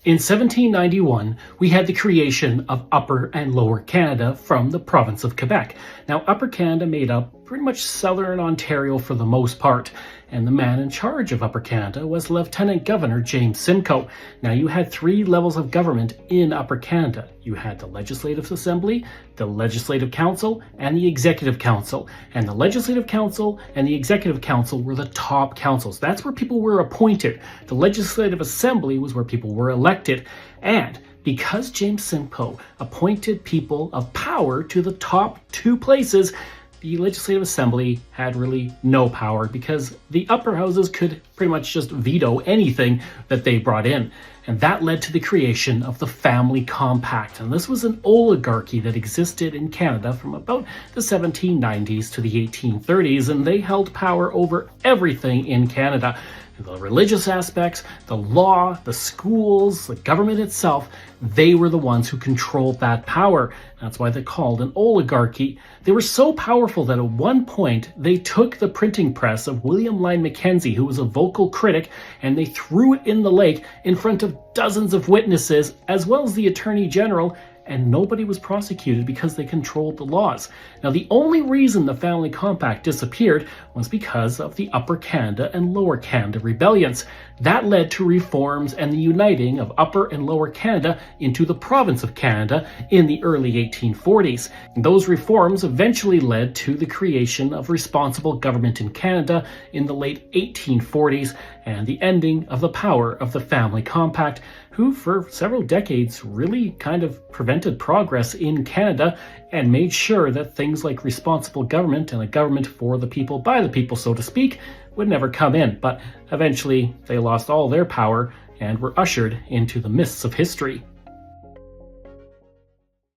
In 1791, we had the creation of Upper and Lower Canada from the province of Quebec. Now, Upper Canada made up pretty much southern Ontario for the most part, and the man in charge of Upper Canada was Lieutenant Governor James Simcoe. Now, you had three levels of government in Upper Canada. You had the Legislative Assembly, the Legislative Council, and the Executive Council. And the Legislative Council and the Executive Council were the top councils. That's where people were appointed. The Legislative Assembly was where people were elected. And because James Simcoe appointed people of power to the top two places, the Legislative Assembly had really no power because the upper houses could pretty much just veto anything that they brought in. And that led to the creation of the Family Compact. And this was an oligarchy that existed in Canada from about the 1790s to the 1830s, and they held power over everything in Canada. The religious aspects, the law, the schools, the government itself, they were the ones who controlled that power. That's why they're called an oligarchy. They were so powerful that at one point they took the printing press of William Lyon Mackenzie, who was a vocal critic, and they threw it in the lake in front of dozens of witnesses, as well as the Attorney General, and nobody was prosecuted because they controlled the laws. Now, the only reason the Family Compact disappeared was because of the Upper Canada and Lower Canada rebellions. That led to reforms and the uniting of Upper and Lower Canada into the province of Canada in the early 1840s. Those reforms eventually led to the creation of responsible government in Canada in the late 1840s and the ending of the power of the Family Compact, who for several decades really kind of prevented progress in Canada and made sure that things like responsible government and a government for the people, by the people, so to speak, would never come in. But eventually they lost all their power and were ushered into the mists of history.